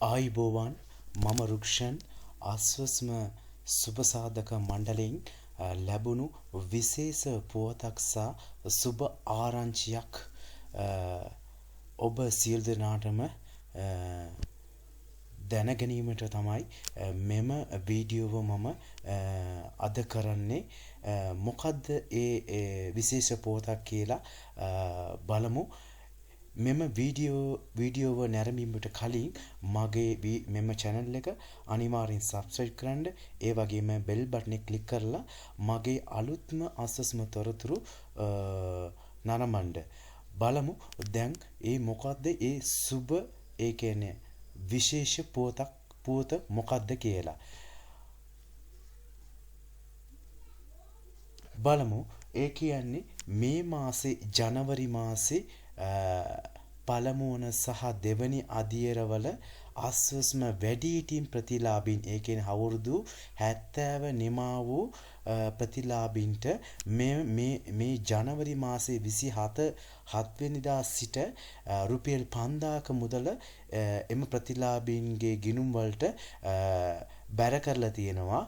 ආයිබෝවන් මම රුක්ෂන් අස්වස්ම සුබසාධක මණ්ඩලයෙන් ලැබුණු විශේෂ පුවතක් සහ සුබ ආරංචියක් ඔබ සියලු දෙනාටම දැනගැනීමට තමයි මෙම වීඩියෝව මම අද කරන්නේ. මොකද්ද ඒ විශේෂ පුවතක් කියලා බලමු. මෙම වීඩියෝව නැරඹීමට කලින් මගේ මෙම channel එක අනිවාර්යෙන් subscribe කරන්න. ඒ වගේම bell button එක click කරලා මගේ අලුත්ම අස්වස්ම තොරතුරු නරඹන්න. බලමු දැන් මොකද්ද ඒ සුබ ඒ කියන්නේ විශේෂ පුවත මොකද්ද කියලා. බලමු. ඒ කියන්නේ මේ මාසේ ජනවරි මාසේ පළමු වන සහ දෙවැනි අදියරවල අස්වස්ම වැඩිහිටින් ප්‍රතිලාභීන් ඒ කියන්නේ අවුරුදු 70 නිමා වූ ප්‍රතිලාභීන්ට මේ ජනවරි මාසේ 27 වෙනිදා සිට රුපියල් 5000ක මුදල එම ප්‍රතිලාභීන්ගේ ගිණුම් වලට බැර කරලා තියෙනවා.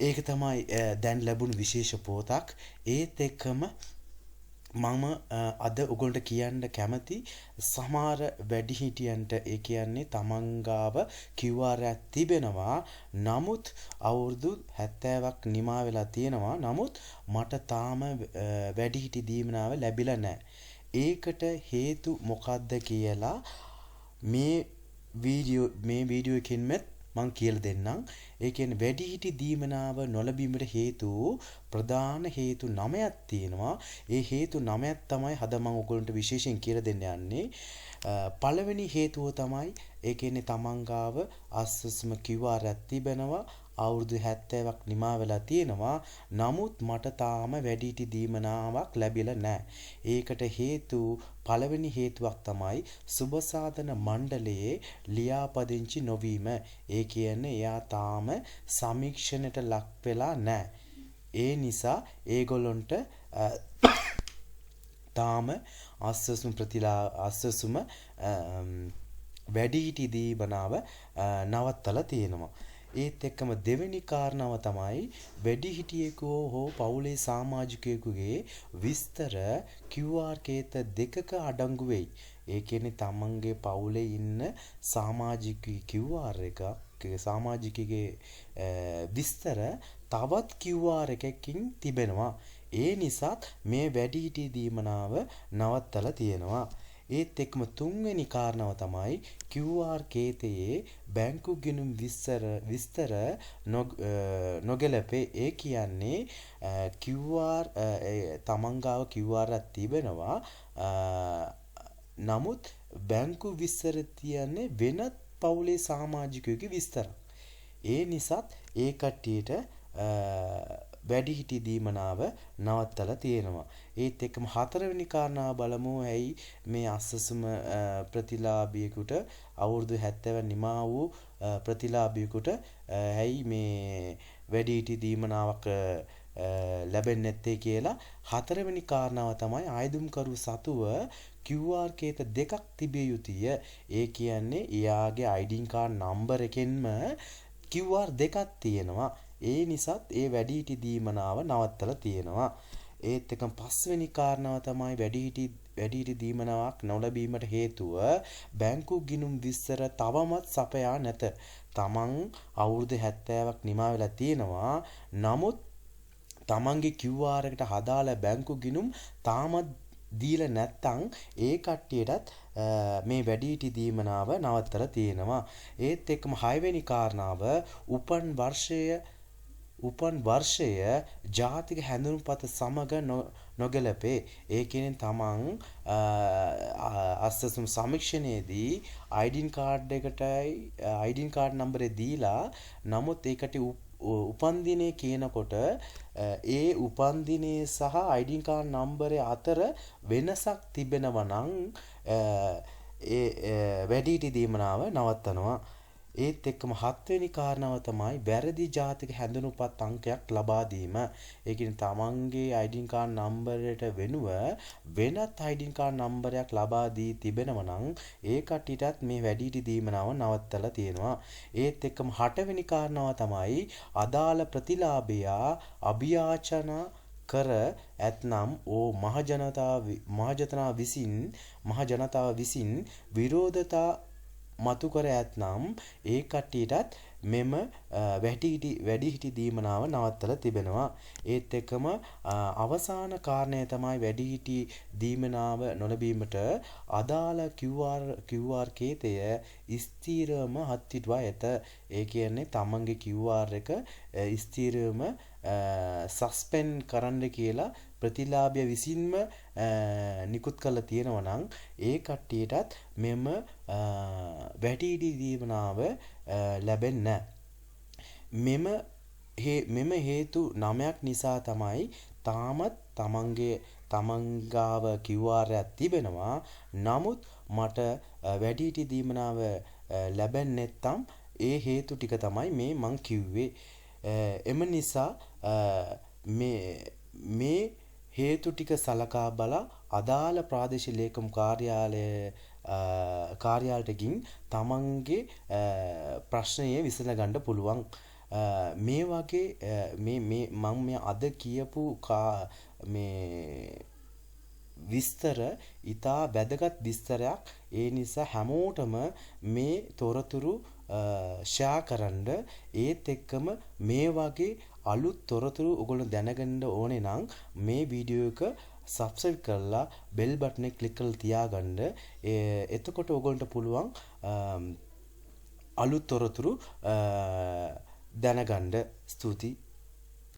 ඒක තමයි දැන් ලැබුණු විශේෂ පුවතක්. ඒත් එක්කම මම අද ඔයගොල්ලන්ට කියන්න කැමති සමහර වැඩිහිටියන්ට ඒ කියන්නේ තමන් ගාව QR එකක් තිබෙනවා. නමුත් අවුරුදු 70ක් නිමා වෙලා තියෙනවා. නමුත් මට තාම වැඩිහිටි දීමනාව ලැබිලා නැහැ. ඒකට හේතු මොකක්ද කියලා මේ වීඩියෝ එකෙන්ම මං කියලා දෙන්නම්. ඒ කියන්නේ වැඩිහිටි දීමනාව නොලැබීමට හේතු ප්‍රධාන හේතු 9ක් තියෙනවා. ඒ හේතු 9ක් තමයි අද මම ඔයගොල්ලන්ට විශේෂයෙන් කියලා දෙන්න යන්නේ. පළවෙනි හේතුව තමයි ඒ කියන්නේ තමන් ගාව අස්වස්ම QR එකක් තිබෙනවා. අවුරුදු 70ක් නිමා වෙලා තියෙනවා. නමුත් මට තාම වැඩිහිටි දීමනාවක් ලැබිලා නැහැ. ඒකට හේතු පළවෙනි හේතුවක් තමයි සුබසාධන මණ්ඩලයේ ලියාපදිංචි නොවීම. ඒ කියන්නේ එයා තාම සමීක්ෂණයට ලක් වෙලා නැහැ. ඒ නිසා ඒගොල්ලොන්ට තාම අස්වස්ම වැඩිහිටි දීමනාව නවත්තලා තියෙනවා. ඒත් එක්කම දෙවෙනි කාරණාව තමයි වැඩිහිටියෙකු හෝ පවුලේ සමාජිකයෙකුගේ විස්තර QR කේත දෙකක අඩංගු වෙයි. ඒ කියන්නේ තමන්ගේ පවුලේ ඉන්න සමාජිකයෙකුගේ විස්තර තවත් QR එකකින් තිබෙනවා. ඒ නිසා මේ වැඩිහිටි දීමනාව නවත්තලා තියෙනවා. ඒත් එක්කම තුන්වෙනි කාරණාව තමයි QR කේතයේ බැංකු ගිණුම් විස්තර නොගැලපේ. ඒ කියන්නේ තමන් ගාව QR එකක් තිබෙනවා. නමුත් බැංකු විස්තර තියන්නේ වෙනත් පවුලේ සමාජිකයෙකුගේ විස්තර. ඒ නිසා ඒ කට්ටියට වැඩිහිටි දීමනාව නවත්තලා තියෙනවා. ඒත් එක්කම හතරවෙනි කාරණාව බලමු. ඇයි මේ අස්වස්ම ප්‍රතිලාභියෙකුට අවුරුදු 70 නිමා වූ ප්‍රතිලාභියෙකුට ඇයි මේ වැඩිහිටි දීමනාවක් ලැබෙන්නේ නැත්තේ කියලා. හතරවෙනි කාරණාව තමයි ආයුධම්කරු සතුව QR කේත දෙකක් තිබිය යුතුය. ඒ කියන්නේ එයාගේ ID කාඩ් නම්බර් එකෙන්ම QR දෙකක් තියෙනවා. ඒ නිසාත් ඒ වැඩිහිටි දීමනාව නවත්තලා තියෙනවා. ඒත් එකම පස්වෙනි කාරණාව තමයි වැඩිහිටි දීමනාවක් නොලැබීමට හේතුව බැංකු ගිණුම් විස්තර තවමත් සපයා නැත. තමන් අවුරුදු 70ක් නිමා වෙලා තියෙනවා. නමුත් තමන්ගේ QR එකට අදාළ බැංකු ගිණුම් තාමත් දීලා නැත්නම් ඒ කට්ටියටත් මේ වැඩිහිටි දීමනාව නවත්තලා තියෙනවා. ඒත් එක්කම 6 වෙනි කාරණාව උපන් වර්ෂය ජාතික හැඳුනුම්පත සමග නොගැලපේ. ඒ කියන්නේ තමන් අස්වස්ම සමීක්ෂණයේදී ID කාඩ් නම්බරේ දීලා නමුත් ඒකට උපන්දිනේ කියනකොට ඒ උපන්දිනේ සහ ID කාඩ් නම්බරේ අතර වෙනසක් තිබෙනවා නම් ඒ වැඩිහිටි දීමනාව නවත්තනවා. ඒත් එක්කම හත්වෙනි කාරණාව තමයි වැරදි ජාතික හැඳුනුපත් අංකයක් ලබා දීම. ඒ කියන්නේ තමන්ගේ ID කාඩ් නම්බරයට වෙනුව වෙනත් ID කාඩ් නම්බරයක් ලබා දී තිබෙනවා නම් ඒ කට්ටියටත් මේ වැඩිහිටි දීමනාව නවත්තලා තියෙනවා. ඒත් එක්කම 8 වෙනි කාරණාව තමයි අදාළ ප්‍රතිලාභියා අභියාචනා කර ඇතනම් මහජනතාව විසින් විරෝධතා මතු කර ඇතනම් ඒ කට්ටියටත් මෙම වැඩිහිටි දීමනාව නවත්තලා තිබෙනවා. ඒත් එක්කම අවසාන කාරණය තමයි වැඩිහිටි දීමනාව නොලැබීමට අදාළ QR කේතය ස්ථීරවම අත්හිටුවා ඇත. ඒ කියන්නේ තමන්ගේ QR එක ස්ථීරවම සස්පෙන්ඩ් කරන්න කියලා ප්‍රතිලාභය විසින්ම නිකුත් කරලා තියෙනවා නම් ඒ කට්ටියටත් මෙම වැඩිහිටි දීමනාව ලැබෙන්නේ මෙම හේතු 9ක් නිසා තමයි තාමත් තමන්ගාව QR එකක් තිබෙනවා. නමුත් මට වැඩිහිටි දීමනාව ලැබෙන්නේ නැත්නම් ඒ හේතු ටික තමයි මේ මං කිව්වේ. එම නිසා මේ හේතු ටික සලකා බලා අදාළ ප්‍රාදේශීය ලේකම් කාර්යාලයට ගින් තමන්ගේ ප්‍රශ්නය විසඳගන්න පුළුවන්. මේ වගේ මම අද කියපු විස්තර ඉතා වැදගත් විස්තරයක්. ඒ නිසා හැමෝටම මේ තොරතුරු ෂෙයා කරන්න. ඒත් එක්කම මේ වගේ අලුත් තොරතුරු ඔයගොල්ලෝ දැනගන්න ඕනේ නම් මේ වීඩියෝ එක සබ්ස්ක්‍රයිබ් කරලා බෙල් බටන් එක ක්ලික් කරලා තියාගන්න. එතකොට ඔයගොල්ලන්ට පුළුවන් අලුත් තොරතුරු දැනගන්න. ස්තුතියි.